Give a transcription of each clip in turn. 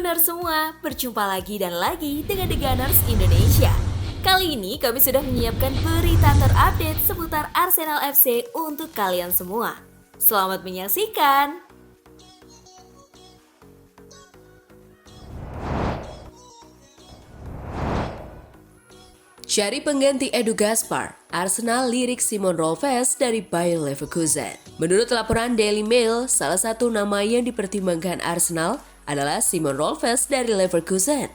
Gunners semua, berjumpa lagi dan lagi dengan The Gunners Indonesia. Kali ini kami sudah menyiapkan berita terupdate seputar Arsenal FC untuk kalian semua. Selamat menyaksikan! Cari pengganti Edu Gaspar, Arsenal lirik Simon Rolfes dari Bayer Leverkusen. Menurut laporan Daily Mail, salah satu nama yang dipertimbangkan Arsenal adalah Simon Rolfes dari Leverkusen,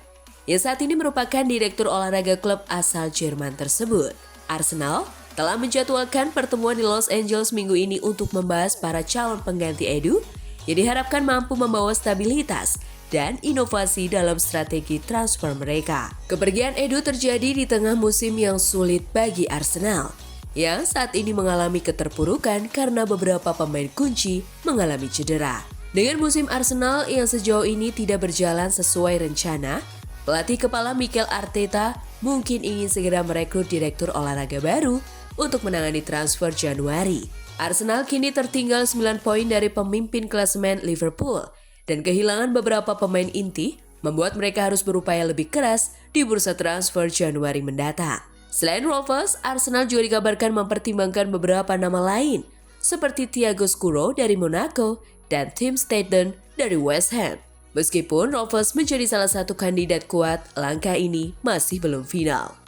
yang saat ini merupakan direktur olahraga klub asal Jerman tersebut. Arsenal telah menjadwalkan pertemuan di Los Angeles minggu ini untuk membahas para calon pengganti Edu yang diharapkan mampu membawa stabilitas dan inovasi dalam strategi transfer mereka. Kepergian Edu terjadi di tengah musim yang sulit bagi Arsenal, yang saat ini mengalami keterpurukan karena beberapa pemain kunci mengalami cedera. Dengan musim Arsenal yang sejauh ini tidak berjalan sesuai rencana, pelatih kepala Mikel Arteta mungkin ingin segera merekrut direktur olahraga baru untuk menangani transfer Januari. Arsenal kini tertinggal 9 poin dari pemimpin klasemen Liverpool, dan kehilangan beberapa pemain inti membuat mereka harus berupaya lebih keras di bursa transfer Januari mendatang. Selain Rolfes, Arsenal juga dikabarkan mempertimbangkan beberapa nama lain seperti Thiago Scuro dari Monaco dan Tim Staten dari West Ham. Meskipun Rolfes menjadi salah satu kandidat kuat, langkah ini masih belum final.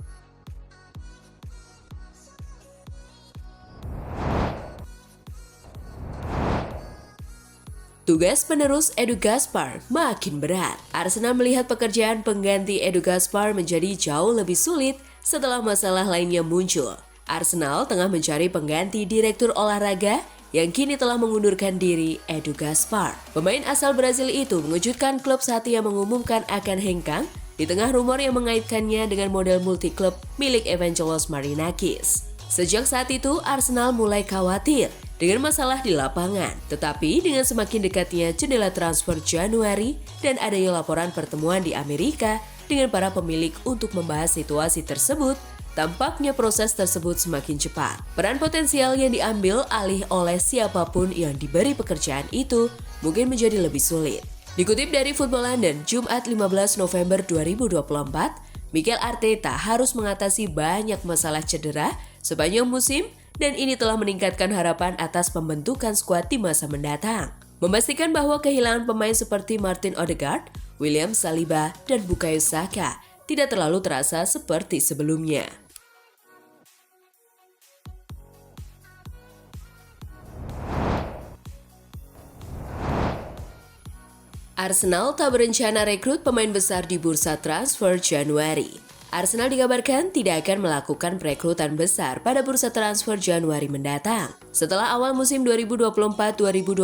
Tugas penerus Edu Gaspar makin berat. Arsenal melihat pekerjaan pengganti Edu Gaspar menjadi jauh lebih sulit setelah masalah lainnya muncul. Arsenal tengah mencari pengganti direktur olahraga yang kini telah mengundurkan diri, Edu Gaspar. Pemain asal Brazil itu mengejutkan klub saat ia mengumumkan akan hengkang di tengah rumor yang mengaitkannya dengan model multi-klub milik Evangelos Marinakis. Sejak saat itu, Arsenal mulai khawatir dengan masalah di lapangan. Tetapi dengan semakin dekatnya jendela transfer Januari dan adanya laporan pertemuan di Amerika dengan para pemilik untuk membahas situasi tersebut, tampaknya proses tersebut semakin cepat. Peran potensial yang diambil alih oleh siapapun yang diberi pekerjaan itu mungkin menjadi lebih sulit. Dikutip dari Football London, Jumat 15 November 2024, Mikel Arteta harus mengatasi banyak masalah cedera sepanjang musim, dan ini telah meningkatkan harapan atas pembentukan skuad di masa mendatang. Memastikan bahwa kehilangan pemain seperti Martin Odegaard, William Saliba, dan Bukayo Saka tidak terlalu terasa seperti sebelumnya. Arsenal tak berencana rekrut pemain besar di bursa transfer Januari. Arsenal dikabarkan tidak akan melakukan perekrutan besar pada bursa transfer Januari mendatang. Setelah awal musim 2024-2025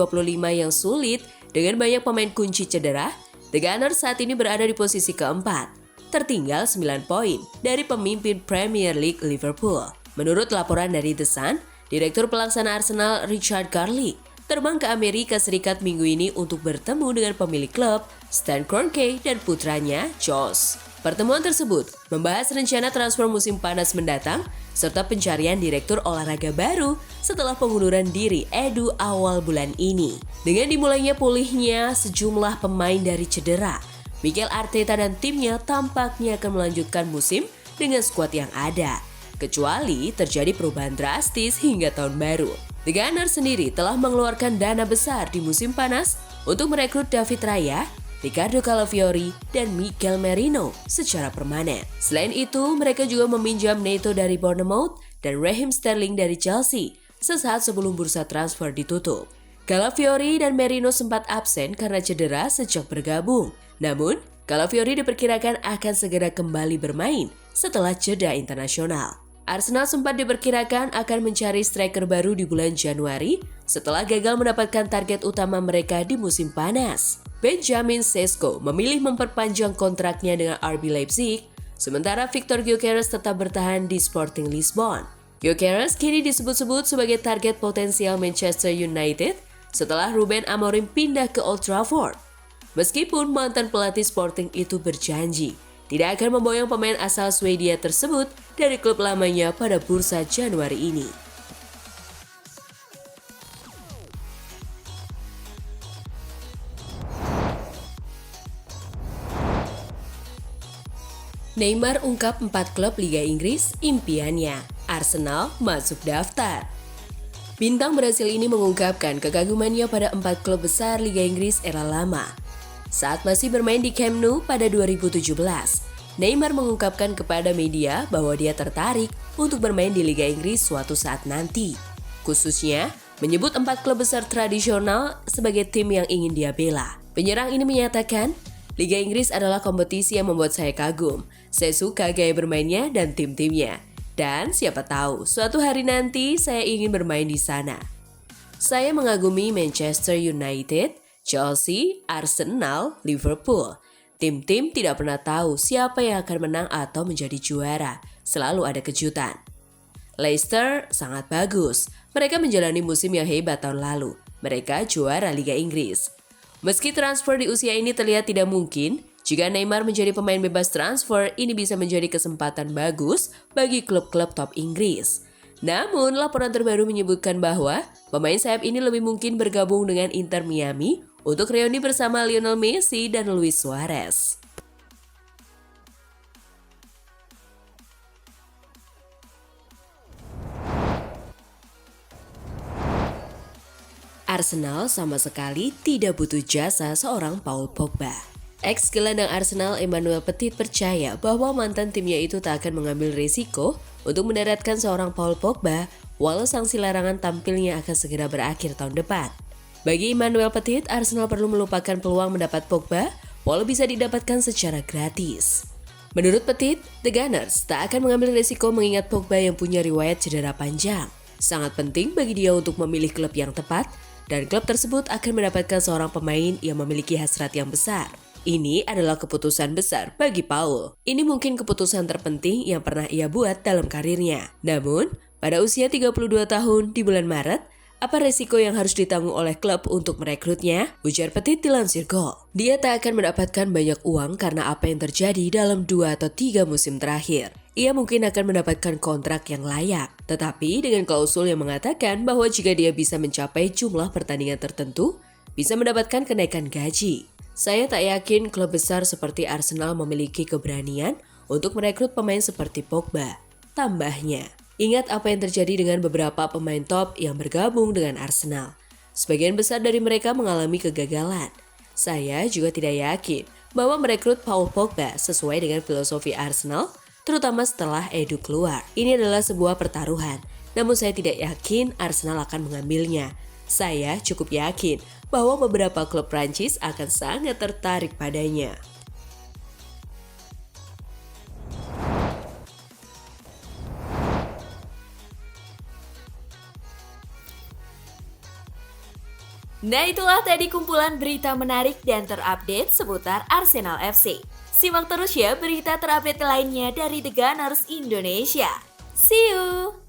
yang sulit dengan banyak pemain kunci cedera, The Gunners saat ini berada di posisi keempat, tertinggal 9 poin dari pemimpin Premier League Liverpool. Menurut laporan dari The Sun, Direktur Pelaksana Arsenal Richard Carlick terbang ke Amerika Serikat minggu ini untuk bertemu dengan pemilik klub, Stan Kroenke, dan putranya, Josh. Pertemuan tersebut membahas rencana transfer musim panas mendatang serta pencarian direktur olahraga baru setelah pengunduran diri Edu awal bulan ini. Dengan dimulainya pulihnya sejumlah pemain dari cedera, Mikel Arteta dan timnya tampaknya akan melanjutkan musim dengan skuad yang ada, kecuali terjadi perubahan drastis hingga tahun baru. The Gunners sendiri telah mengeluarkan dana besar di musim panas untuk merekrut David Raya, Ricardo Calafiori, dan Miguel Merino secara permanen. Selain itu, mereka juga meminjam Neto dari Bournemouth dan Raheem Sterling dari Chelsea sesaat sebelum bursa transfer ditutup. Calafiori dan Merino sempat absen karena cedera sejak bergabung. Namun, Calafiori diperkirakan akan segera kembali bermain setelah jeda internasional. Arsenal sempat diperkirakan akan mencari striker baru di bulan Januari setelah gagal mendapatkan target utama mereka di musim panas. Benjamin Sesko memilih memperpanjang kontraknya dengan RB Leipzig, sementara Victor Gyökeres tetap bertahan di Sporting Lisbon. Gyökeres kini disebut-sebut sebagai target potensial Manchester United setelah Ruben Amorim pindah ke Old Trafford. Meskipun mantan pelatih Sporting itu berjanji tidak akan memboyong pemain asal Swedia tersebut dari klub lamanya pada bursa Januari ini. Neymar ungkap 4 klub Liga Inggris impiannya. Arsenal masuk daftar. Bintang Brasil ini mengungkapkan kekagumannya pada 4 klub besar Liga Inggris era lama. Saat masih bermain di Camp Nou pada 2017, Neymar mengungkapkan kepada media bahwa dia tertarik untuk bermain di Liga Inggris suatu saat nanti. Khususnya, menyebut 4 klub besar tradisional sebagai tim yang ingin dia bela. Penyerang ini menyatakan, Liga Inggris adalah kompetisi yang membuat saya kagum. Saya suka gaya bermainnya dan tim-timnya. Dan siapa tahu, suatu hari nanti saya ingin bermain di sana. Saya mengagumi Manchester United, Chelsea, Arsenal, Liverpool. Tim-tim tidak pernah tahu siapa yang akan menang atau menjadi juara. Selalu ada kejutan. Leicester sangat bagus. Mereka menjalani musim yang hebat tahun lalu. Mereka juara Liga Inggris. Meski transfer di usia ini terlihat tidak mungkin, jika Neymar menjadi pemain bebas transfer, ini bisa menjadi kesempatan bagus bagi klub-klub top Inggris. Namun, laporan terbaru menyebutkan bahwa pemain sayap ini lebih mungkin bergabung dengan Inter Miami untuk reuni bersama Lionel Messi dan Luis Suarez. Arsenal sama sekali tidak butuh jasa seorang Paul Pogba. Ex-gelandang Arsenal Emmanuel Petit percaya bahwa mantan timnya itu tak akan mengambil risiko untuk mendaratkan seorang Paul Pogba walau sanksi larangan tampilnya akan segera berakhir tahun depan. Bagi Emmanuel Petit, Arsenal perlu melupakan peluang mendapat Pogba walau bisa didapatkan secara gratis. Menurut Petit, The Gunners tak akan mengambil risiko mengingat Pogba yang punya riwayat cedera panjang. Sangat penting bagi dia untuk memilih klub yang tepat dan klub tersebut akan mendapatkan seorang pemain yang memiliki hasrat yang besar. Ini adalah keputusan besar bagi Paul. Ini mungkin keputusan terpenting yang pernah ia buat dalam karirnya. Namun, pada usia 32 tahun di bulan Maret, apa resiko yang harus ditanggung oleh klub untuk merekrutnya? Ujar Petit dilansir Goal. Dia tak akan mendapatkan banyak uang karena apa yang terjadi dalam 2 atau 3 musim terakhir. Ia mungkin akan mendapatkan kontrak yang layak. Tetapi dengan klausul yang mengatakan bahwa jika dia bisa mencapai jumlah pertandingan tertentu, bisa mendapatkan kenaikan gaji. Saya tak yakin klub besar seperti Arsenal memiliki keberanian untuk merekrut pemain seperti Pogba. Tambahnya, ingat apa yang terjadi dengan beberapa pemain top yang bergabung dengan Arsenal. Sebagian besar dari mereka mengalami kegagalan. Saya juga tidak yakin bahwa merekrut Paul Pogba sesuai dengan filosofi Arsenal, terutama setelah Edu keluar. Ini adalah sebuah pertaruhan, namun saya tidak yakin Arsenal akan mengambilnya. Saya cukup yakin bahwa beberapa klub Prancis akan sangat tertarik padanya. Nah, itulah tadi kumpulan berita menarik dan terupdate seputar Arsenal FC. Simak terus ya berita terupdate lainnya dari The Gunners Indonesia. See you!